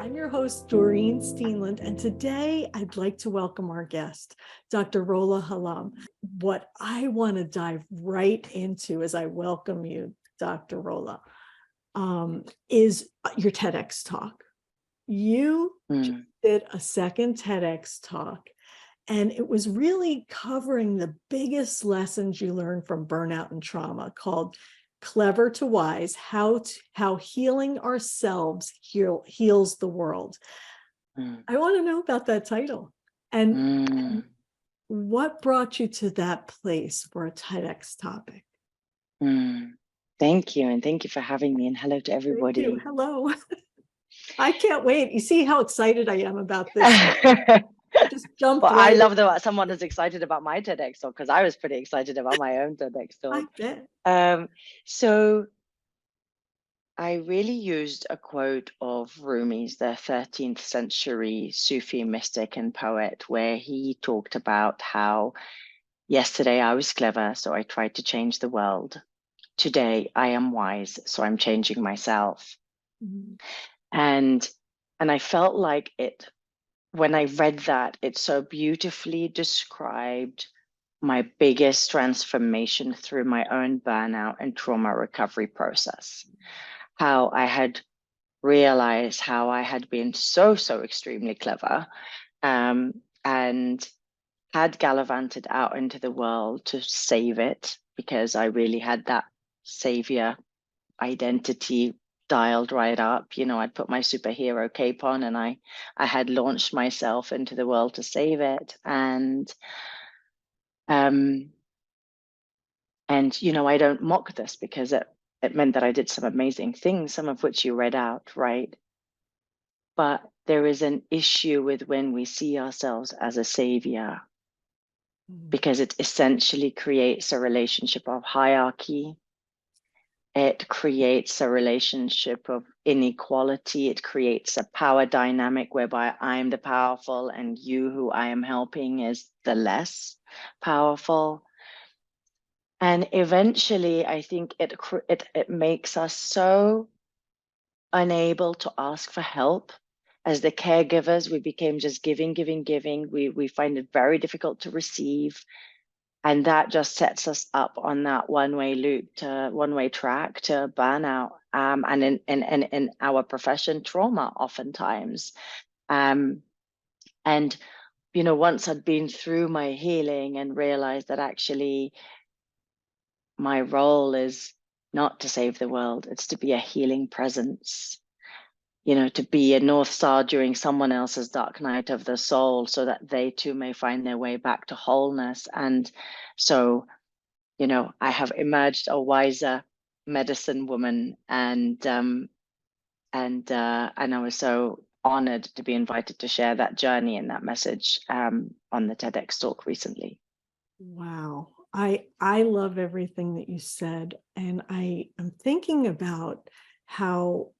I'm your host, Doreen Steenland, and today I'd like to welcome our guest, Dr. Rola Hallam. What I want to dive right into as I welcome you, Dr. Rola, is your TEDx talk. You did a second TEDx talk, and it was really covering the biggest lessons you learned from burnout and trauma, called Clever to Wise, how healing ourselves heals the world. I want to know about that title and what brought you to that place for a TEDx topic. Thank you. And thank you for having me. And hello to everybody. Thank you. Hello. I can't wait. You see how excited I am about this. I just jumped well, right I love that someone is excited about my TEDx talk, because I was pretty excited about my own TEDx talk. I bet. So I really used a quote of Rumi's, the 13th century Sufi mystic and poet, where he talked about how yesterday I was clever, so I tried to change the world. Today I am wise, so I'm changing myself. And I felt like it, when I read that, it so beautifully described my biggest transformation through my own burnout and trauma recovery process. How I had realized how I had been so extremely clever, and had gallivanted out into the world to save it, because I really had that savior identity dialed right up. You know, I'd put my superhero cape on and I had launched myself into the world to save it. And you know, I don't mock this, because it meant that I did some amazing things, some of which you read out, right? But there is an issue with when we see ourselves as a savior, because it essentially creates a relationship of hierarchy. It creates a relationship of inequality. It creates a power dynamic whereby I'm the powerful and you, who I am helping, is the less powerful. And eventually, I think it makes us so unable to ask for help. As the caregivers, we became just giving. We find it very difficult to receive. And that just sets us up on that one-way track to burnout, and in our profession, trauma oftentimes. And you know, once I'd been through my healing and realized that actually my role is not to save the world, it's to be a healing presence. You know, to be a North Star during someone else's dark night of the soul, so that they too may find their way back to wholeness. And so, you know, I have emerged a wiser medicine woman, and I was so honored to be invited to share that journey and that message on the TEDx talk recently. Wow. I love everything that you said. And I am thinking about how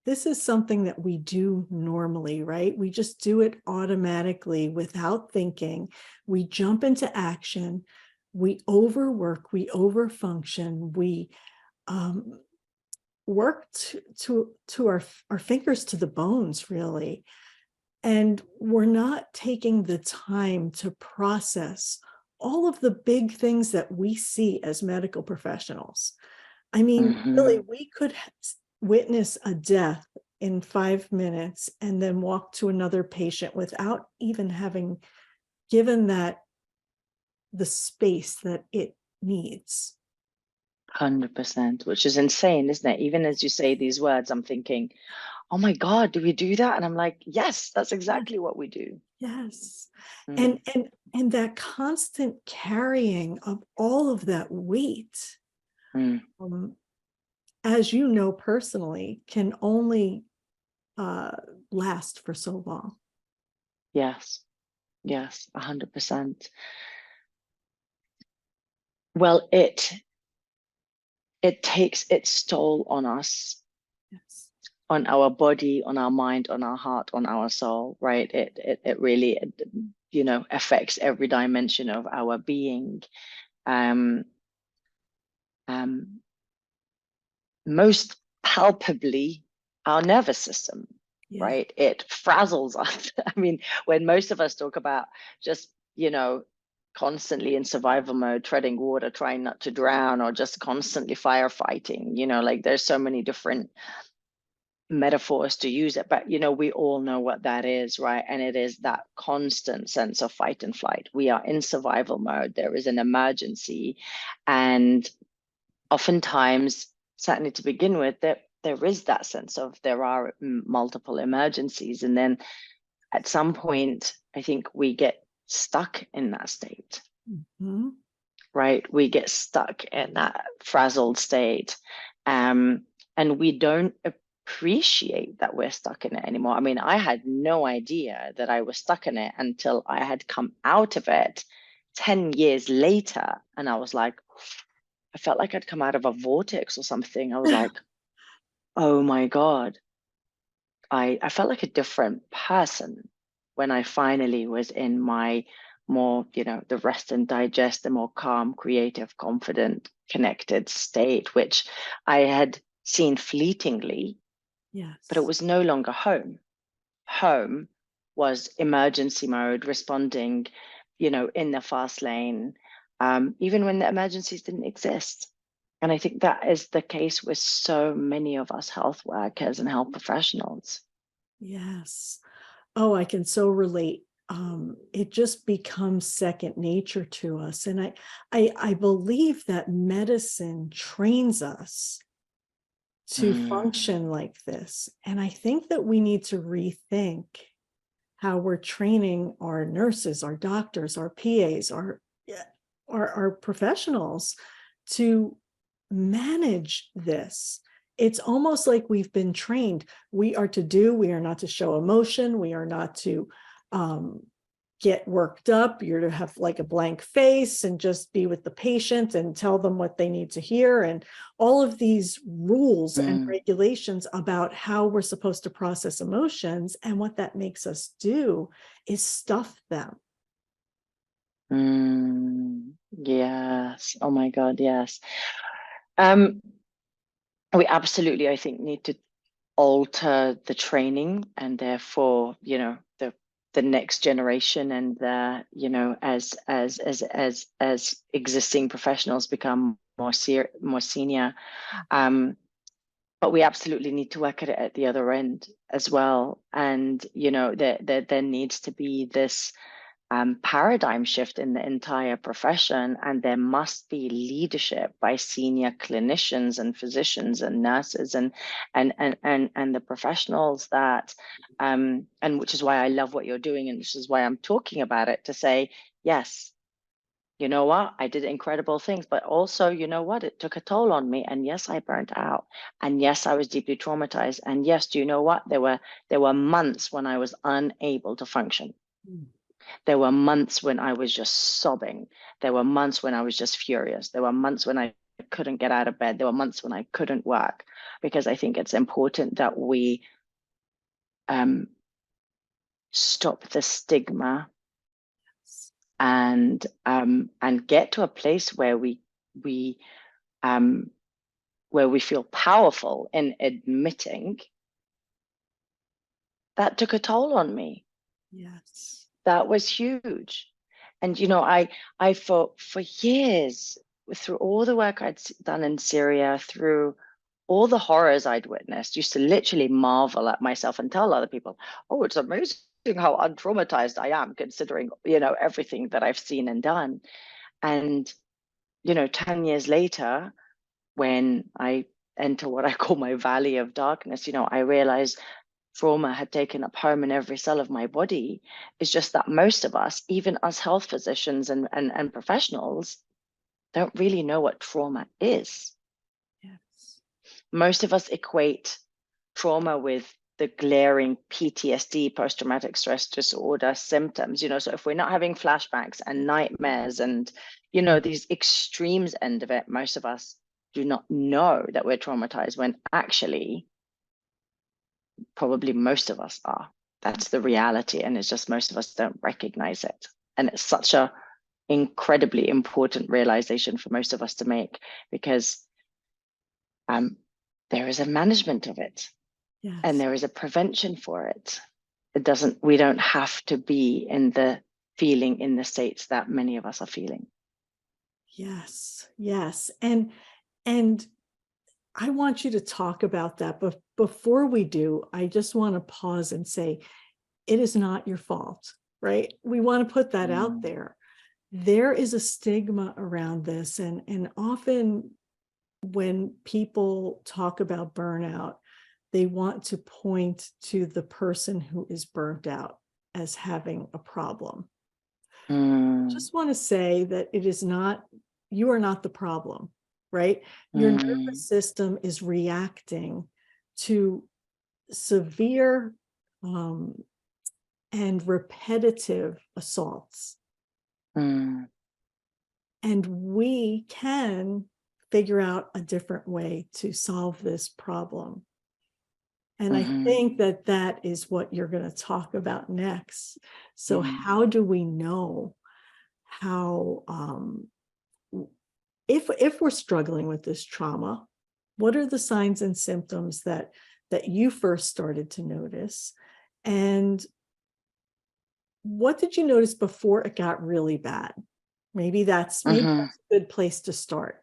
this is something that we do normally, right? We just do it automatically without thinking. We jump into action. We overwork, we overfunction, we work to our fingers to the bones, really. And we're not taking the time to process all of the big things that we see as medical professionals. I mean, really, we could witness a death in 5 minutes and then walk to another patient without even having given that the space that it needs. 100%, which is insane, isn't it? Even as you say these words, I'm thinking, oh my God, do we do that? And I'm like, yes, that's exactly what we do. Yes. And that constant carrying of all of that weight, as you know personally, can only last for so long. Yes, 100%. Well, it takes its toll on us, yes, on our body, on our mind, on our heart, on our soul, right? It really, you know, affects every dimension of our being. Most palpably, our nervous system. Yeah. right? It frazzles us. I mean, when most of us talk about just, constantly in survival mode, treading water, trying not to drown, or just constantly firefighting, like there's so many different metaphors to use it, but we all know what that is, right? And it is that constant sense of fight and flight. We are in survival mode, there is an emergency, and oftentimes, certainly to begin with, there is that sense of there are multiple emergencies, and then at some point I think we get stuck in that state. Mhm. Right, we get stuck in that frazzled state, and we don't appreciate that we're stuck in it anymore. I mean, I had no idea that I was stuck in it until I had come out of it 10 years later, and I was like, I felt like I'd come out of a vortex or something. I was like, oh my God, I felt like a different person when I finally was in my more, the rest and digest, the more calm, creative, confident, connected state, which I had seen fleetingly, but it Yes. was no longer home. Home was emergency mode, responding, in the fast lane, even when the emergencies didn't exist. And I think that is the case with so many of us health workers and health professionals. Yes. Oh, I can so relate. It just becomes second nature to us. And I believe that medicine trains us to Mm, function like this. And I think that we need to rethink how we're training our nurses, our doctors, our PAs, our professionals to manage this. It's almost like we've been trained. We are not to show emotion. We are not to um, get worked up. You're to have like a blank face and just be with the patient and tell them what they need to hear. And all of these rules and mm, regulations about how we're supposed to process emotions. And what that makes us do is stuff them. yes. Oh my God, yes. Um, we absolutely, I think, need to alter the training, and therefore, the next generation, and as existing professionals become more senior, um, but we absolutely need to work at it at the other end as well. And there needs to be this paradigm shift in the entire profession, and there must be leadership by senior clinicians and physicians and nurses and the professionals that and which is why I love what you're doing, and which is why I'm talking about it, to say, yes, you know what, I did incredible things, but also, you know what, it took a toll on me, and yes, I burnt out, and yes, I was deeply traumatized, and yes, do you know what, there were months when I was unable to function. There were months when I was just sobbing. There were months when I was just furious. There were months when I couldn't get out of bed. There were months when I couldn't work, because I think it's important that we um, stop the stigma, and get to a place where we um, where we feel powerful in admitting that took a toll on me. Yes. That was huge. And I for years, through all the work I'd done in Syria, through all the horrors I'd witnessed, used to literally marvel at myself and tell other people, oh, it's amazing how untraumatized I am, considering everything that I've seen and done. And 10 years later, when I enter what I call my valley of darkness, I realized trauma had taken up home in every cell of my body. It's just that most of us, even us health physicians and professionals, don't really know what trauma is. Yes. Most of us equate trauma with the glaring PTSD, post-traumatic stress disorder symptoms. So if we're not having flashbacks and nightmares and these extremes end of it, most of us do not know that we're traumatized, when actually probably most of us are. That's the reality, and it's just most of us don't recognize it. And it's such a incredibly important realization for most of us to make, because there is a management of it. and Yes. there is a prevention for it. We don't have to be in the feeling in the states that many of us are feeling. Yes. Yes. And I want you to talk about that. But before we do, I just want to pause and say, it is not your fault, right? We want to put that out there. There is a stigma around this. And often when people talk about burnout, they want to point to the person who is burnt out as having a problem. Mm, Just want to say that it is not, you are not the problem, right? Your nervous mm, system is reacting to severe um, and repetitive assaults. mm, And we can figure out a different way to solve this problem. And I mhm, think that that is what you're going to talk about next. So, mhm, how do we know how, if we're struggling with this trauma, what are the signs and symptoms that you first started to notice? And what did you notice before it got really bad? Maybe mhm. that's a good place to start.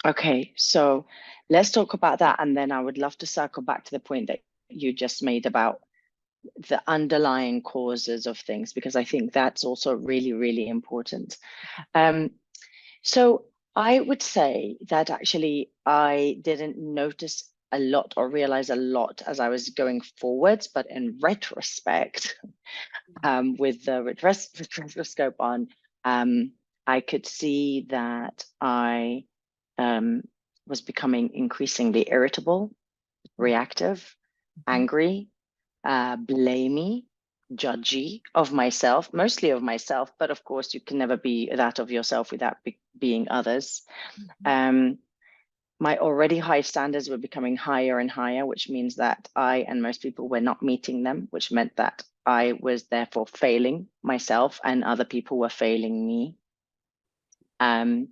Okay, so let's talk about that. And then I would love to circle back to the point that you just made about the underlying causes of things, because I think that's also really, really important. Um, so I would say that actually I didn't notice a lot or realize a lot as I was going forwards, but in retrospect, with the retroscope on, I could see that I um, was becoming increasingly irritable, reactive, Mhm. angry, blamey, judgy of myself, mostly of myself, but of course you can never be that of yourself without being others. Mhm. Um, my already high standards were becoming higher and higher, which means that I and most people were not meeting them, which meant that I was therefore failing myself and other people were failing me. Um,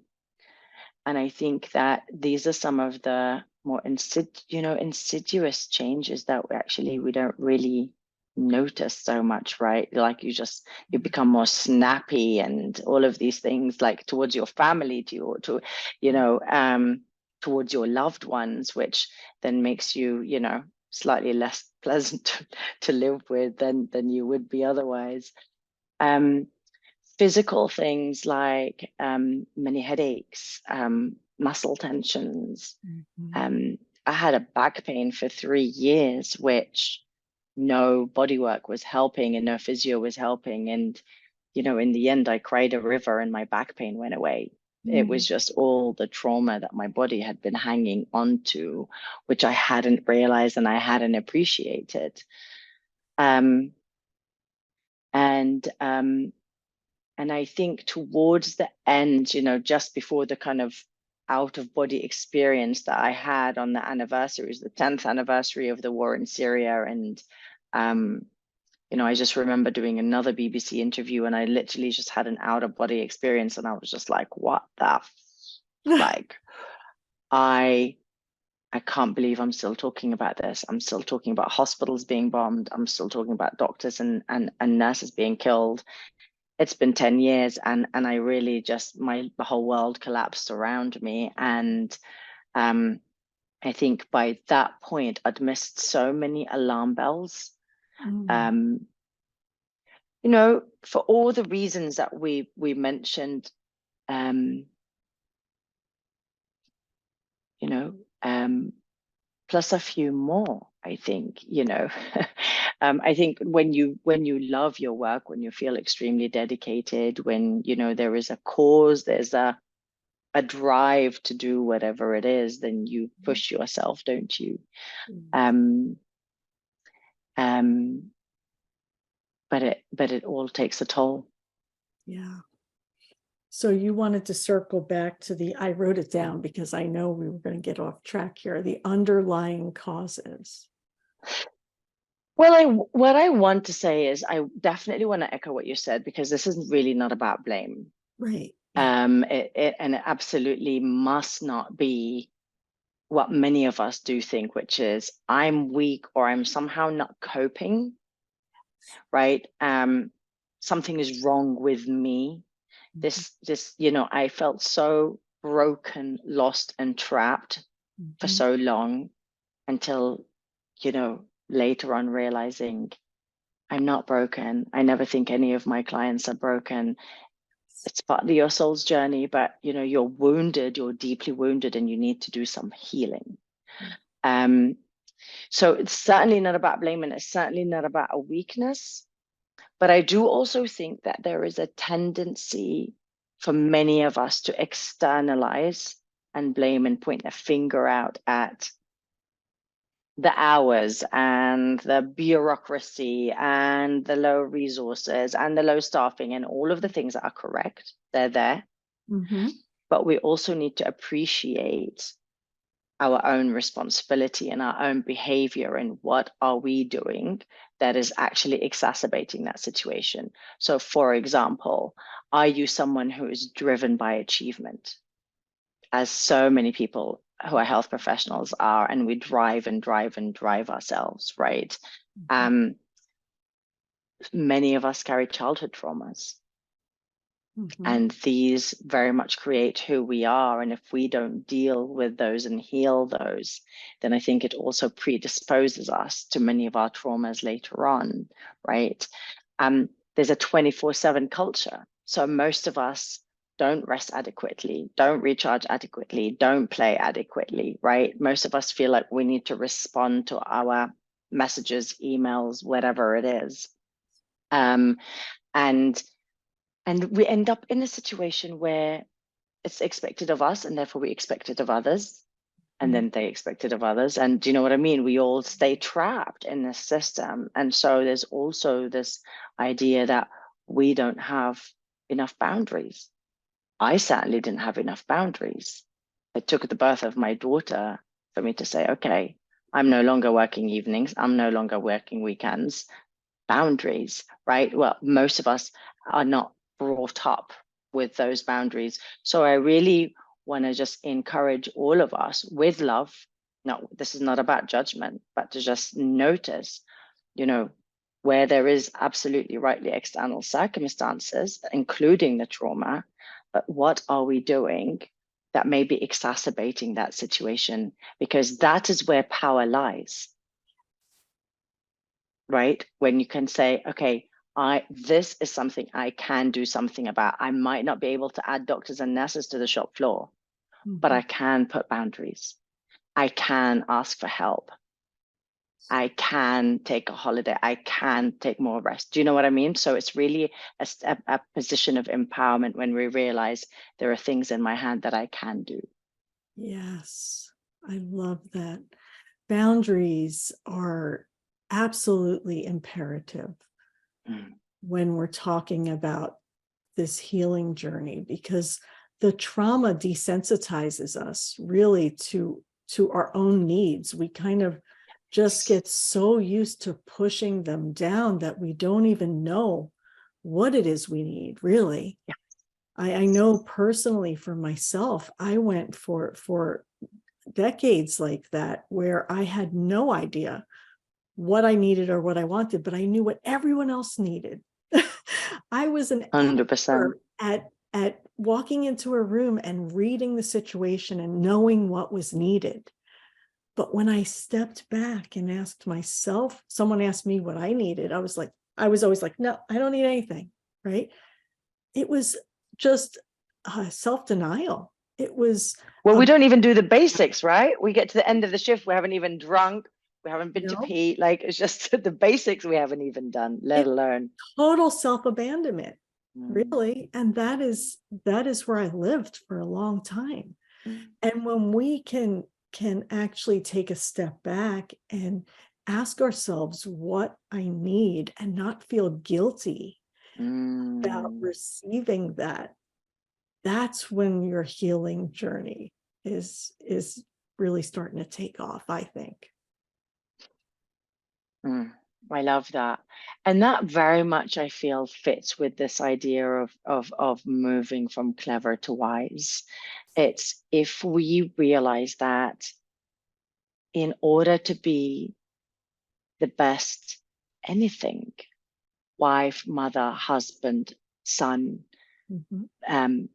and I think that these are some of the more insidious changes that we don't really notice so much, right? Like you become more snappy and all of these things, like towards your family, towards your loved ones, which then makes you, slightly less pleasant to live with than you would be otherwise. Um, Physical things like many headaches, muscle tensions. Mhm. Um, I had a back pain for 3 years, which no body work was helping and no physio was helping. And, in the end, I cried a river and my back pain went away. It was Mhm. just all the trauma that my body had been hanging onto, which I hadn't realized and I hadn't appreciated. Um, and And I think towards the end, just before the kind of out of body experience that I had on the anniversaries, the 10th anniversary of the war in Syria. And, um, I just remember doing another BBC interview and I literally just had an out of body experience. And I was just like, what the, like, I, I can't believe I'm still talking about this. I'm still talking about hospitals being bombed. I'm still talking about doctors and nurses being killed. It's been 10 years and I really just the whole world collapsed around me. And I think by that point I'd missed so many alarm bells. Mm. Um, for all the reasons that we mentioned, um, you know, um, plus a few more, I think, I think when you love your work, when you feel extremely dedicated, when there is a cause, there's a drive to do whatever it is, then you push yourself, don't you? Mm. Um, um, but it all takes a toll. Yeah. So you wanted to circle back to I wrote it down because I know we were going to get off track here, the underlying causes. Well, what I want to say is I definitely want to echo what you said, because this is really not about blame. Right. Yeah. And it absolutely must not be what many of us do think, which is I'm weak or I'm somehow not coping, right? Something is wrong with me. This, I felt so broken, lost, and trapped for Mhm. so long until, later on realizing I'm not broken. I never think any of my clients are broken. It's part of your soul's journey, but you're wounded, you're deeply wounded, and you need to do some healing. Um, so it's certainly not about blame, and it's certainly not about a weakness. But I do also think that there is a tendency for many of us to externalize and blame and point the finger out at the hours and the bureaucracy and the low resources and the low staffing and all of the things that are correct. They're there. Mhm. But we also need to appreciate our own responsibility and our own behavior and what are we doing that is actually exacerbating that situation. So, for example, are you someone who is driven by achievement, as so many people who are health professionals are, and we drive and drive and drive ourselves, right? Mhm. Many of us carry childhood traumas. Mhm. And these very much create who we are. And if we don't deal with those and heal those, then I think it also predisposes us to many of our traumas later on, right? There's a 24/7 culture. So most of us don't rest adequately, don't recharge adequately, don't play adequately, right? Most of us feel like we need to respond to our messages, emails, whatever it is. Um, and and we end up in a situation where it's expected of us, and therefore we expect it of others, and Mhm. then they expect it of others. And do you know what I mean? We all stay trapped in this system. And so there's also this idea that we don't have enough boundaries. I certainly didn't have enough boundaries. It took the birth of my daughter for me to say, okay, I'm no longer working evenings, I'm no longer working weekends. Boundaries, right? Well, most of us are not brought up with those boundaries. So I really want to just encourage all of us with love. No, this is not about judgment, but to just notice, you know, where there is absolutely rightly external circumstances, including the trauma, but what are we doing that may be exacerbating that situation? Because that is where power lies, right? When you can say, okay, this is something I can do something about. I might not be able to add doctors and nurses to the shop floor, but I Mhm. can put boundaries. I can ask for help. I can take a holiday. I can take more rest. Do you know what I mean? So it's really a position of empowerment when we realize there are things in my hand that I can do. Yes, I love that. Boundaries are absolutely imperative Mm. when we're talking about this healing journey, because the trauma desensitizes us really to our own needs. We kind of just Yes. get so used to pushing them down that we don't even know what it is we need, really. I know personally for myself, I went for decades like that where I had no idea what I needed or what I wanted, but I knew what everyone else needed. I was an 100%. expert at walking into a room and reading the situation and knowing what was needed. But when I stepped back and asked myself, someone asked me what I needed, I was always like, no, I don't need anything, right? It was just self-denial. It was Well, a, we don't even do the basics, right? We get to the end of the shift, we haven't even drunk, we haven't been you to know, pee. Like it's just the basics we haven't even done, let it alone. total self-abandonment, Mm, really. And that is where I lived for a long time. mm, And when we can actually take a step back and ask ourselves what I need and not feel guilty about mm, receiving that, that's when your healing journey is really starting to take off, I think. mm. I love that. And that very much I feel fits with this idea of moving from clever to wise. It's if we realize that in order to be the best anything, wife, mother, husband, son,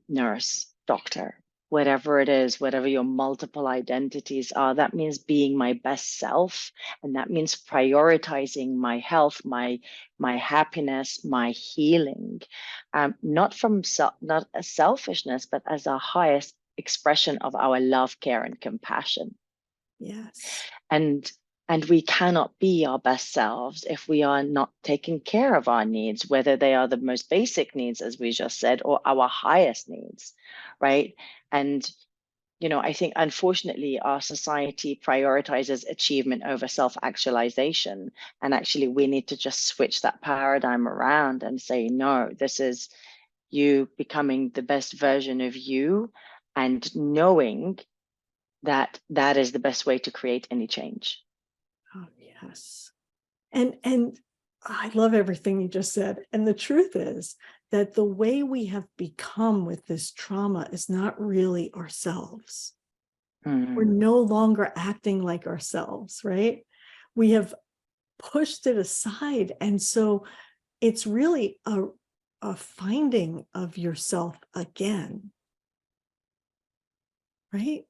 nurse, doctor, whatever it is, whatever your multiple identities are, that means being my best self. And that means prioritizing my health, my happiness, my healing, not a selfishness, but as our highest expression of our love, care, and compassion. Yes. And we cannot be our best selves if we are not taking care of our needs, whether they are the most basic needs, as we just said, or our highest needs, right? And, I think, unfortunately, our society prioritizes achievement over self-actualization. And actually, we need to just switch that paradigm around and say, no, this is you becoming the best version of you, and knowing that that is the best way to create any change. Oh, yes. And I love everything you just said. And the truth is that the way we have become with this trauma is not really ourselves. We're no longer acting like ourselves, right? We have pushed it aside. And so it's really a finding of yourself again, right?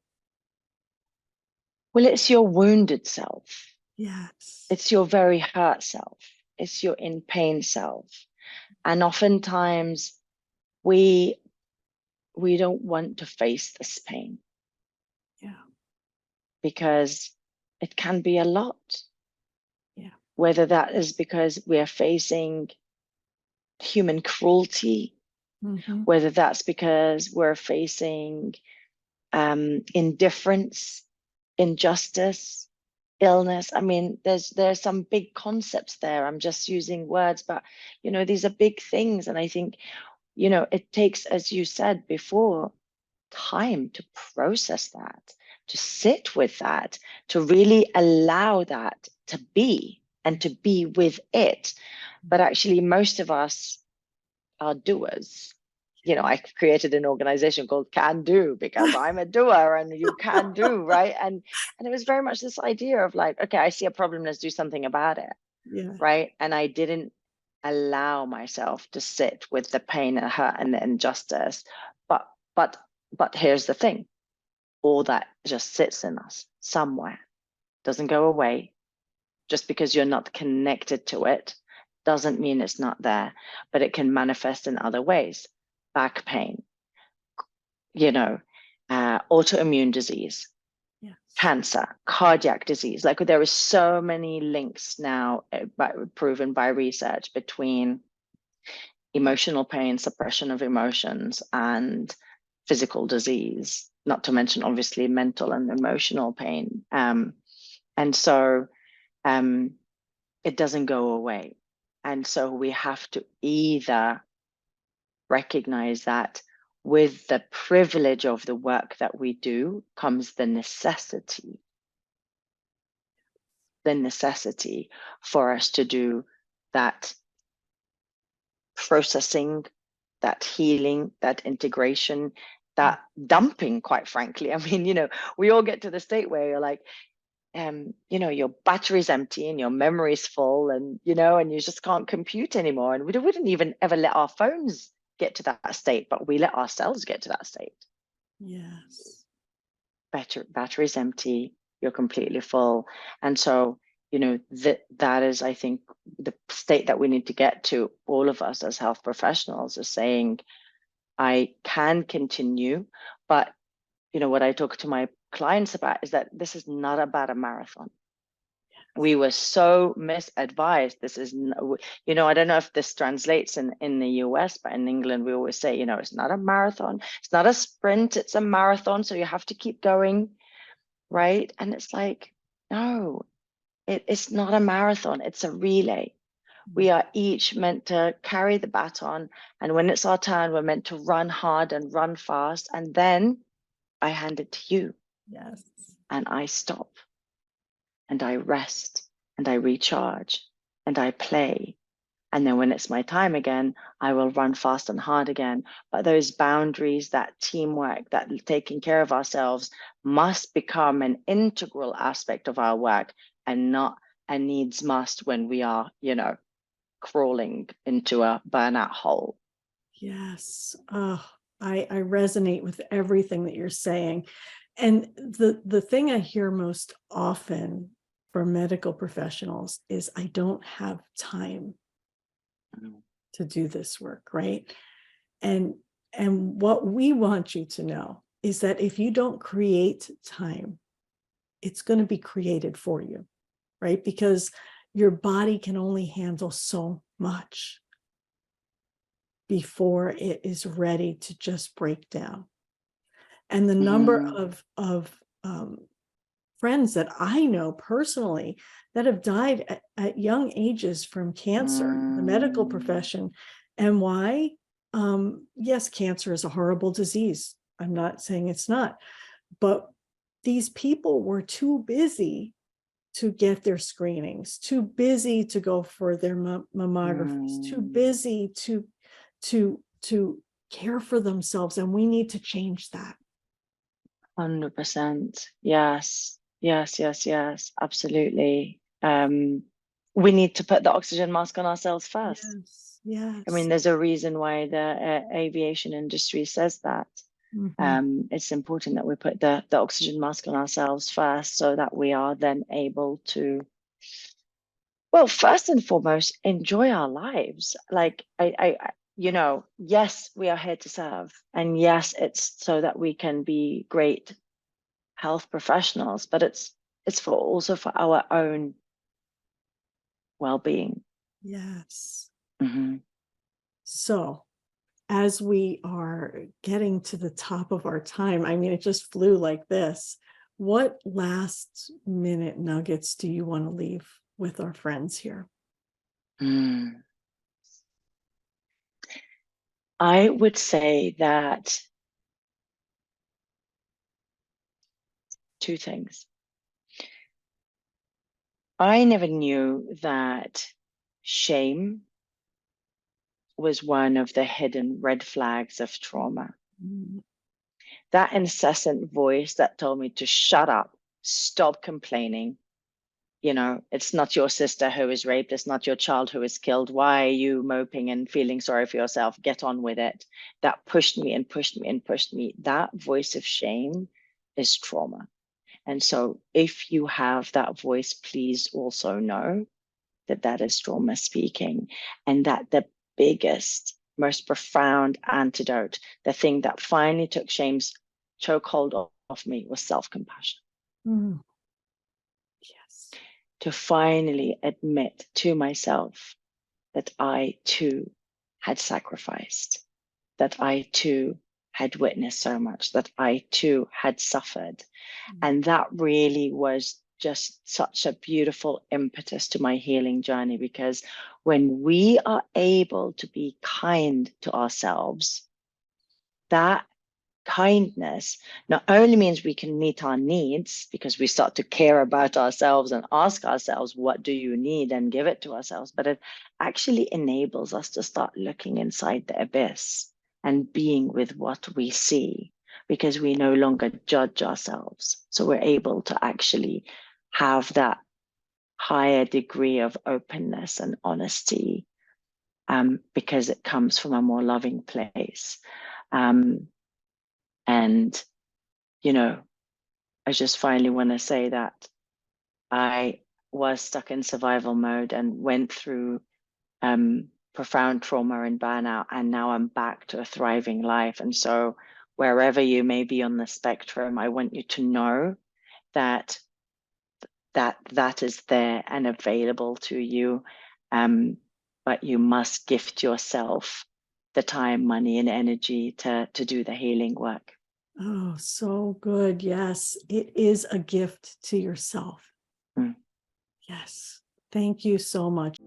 Well, it's your wounded self. Yes. It's your very hurt self. It's your in pain self. And oftentimes we don't want to face this pain. Yeah. Because it can be a lot. Yeah. Whether that is because we are facing human cruelty, whether that's because we're facing indifference, injustice, illness. I mean, there's some big concepts there. I'm just using words, but these are big things. And I think, it takes, as you said before, time to process that, to sit with that, to really allow that to be and to be with it. But actually, most of us are doers. I created an organization called Can Do because I'm a doer, and you can do, right? And it was very much this idea of like, okay, I see a problem, let's do something about it. Yeah. Right. And I didn't allow myself to sit with the pain and hurt and the injustice. But here's the thing. All that just sits in us somewhere, doesn't go away. Just because you're not connected to it doesn't mean it's not there, but it can manifest in other ways. Back pain, autoimmune disease, Yes. cancer, cardiac disease. Like, there are so many links now proven by research between emotional pain, suppression of emotions, and physical disease, not to mention obviously mental and emotional pain. And so it doesn't go away. And so we have to either recognize that with the privilege of the work that we do comes the necessity for us to do that processing, that healing, that integration, that dumping, quite frankly. I mean, we all get to the state where you're like, your battery's empty and your memory's full, and and you just can't compute anymore. And we wouldn't even ever let our phones get to that state, but we let ourselves get to that state. Yes. Battery's empty, you're completely full. And so, that is, I think, the state that we need to get to, all of us as health professionals, is saying, I can continue, but what I talk to my clients about is that this is not about a marathon. We were so misadvised. This is, I don't know if this translates in the US, but in England, we always say, it's not a marathon. It's not a sprint. It's a marathon. So you have to keep going, right? And it's like, no, it's not a marathon. It's a relay. We are each meant to carry the baton. And when it's our turn, we're meant to run hard and run fast. And then I hand it to you. Yes. And I stop. And I rest, and I recharge, and I play. And then when it's my time again, I will run fast and hard again. But those boundaries, that teamwork, that taking care of ourselves must become an integral aspect of our work and not a needs must when we are, crawling into a burnout hole. Yes. Oh, I resonate with everything that you're saying. And the thing I hear most often from medical professionals is, I don't have time to do this work, right? And what we want you to know is that if you don't create time, it's going to be created for you, right? Because your body can only handle so much before it is ready to just break down. And the number of friends that I know personally that have died at young ages from cancer, the medical profession. And why? Yes, cancer is a horrible disease. I'm not saying it's not, but these people were too busy to get their screenings, too busy to go for their mammographies, too busy to care for themselves. And we need to change that. 100%. Yes, yes, yes, yes, absolutely. We need to put the oxygen mask on ourselves first. Yes, yes. I mean, there's a reason why the aviation industry says that. It's important that we put the oxygen mask on ourselves first, so that we are then able to, well, first and foremost, enjoy our lives. Like yes, we are here to serve, and yes, it's so that we can be great health professionals, but it's for also for our own well-being. Yes. Mhm. So as we are getting to the top of our time, I mean, it just flew like this. What last minute nuggets do you want to leave with our friends here? I would say that two things. I never knew that shame was one of the hidden red flags of trauma. Mm. That incessant voice that told me to shut up, stop complaining. It's not your sister who is raped. It's not your child who is killed. Why are you moping and feeling sorry for yourself? Get on with it. That pushed me and pushed me and pushed me. That voice of shame is trauma. And so if you have that voice, please also know that that is trauma speaking, and that the biggest, most profound antidote, the thing that finally took shame's chokehold off me, was self-compassion. Mm. Yes. To finally admit to myself that I too had sacrificed, that I too had witnessed so much, that I too had suffered. And that really was just such a beautiful impetus to my healing journey, because when we are able to be kind to ourselves, that kindness not only means we can meet our needs, because we start to care about ourselves and ask ourselves, what do you need, and give it to ourselves, but it actually enables us to start looking inside the abyss and being with what we see, because we no longer judge ourselves. So we're able to actually have that higher degree of openness and honesty, because it comes from a more loving place. And I just finally want to say that I was stuck in survival mode and went through profound trauma and burnout, and now I'm back to a thriving life. And so wherever you may be on the spectrum, I want you to know that that is there and available to you. But you must gift yourself the time, money, and energy to do the healing work. Oh, so good. Yes, it is a gift to yourself. Mm. Yes. Thank you so much.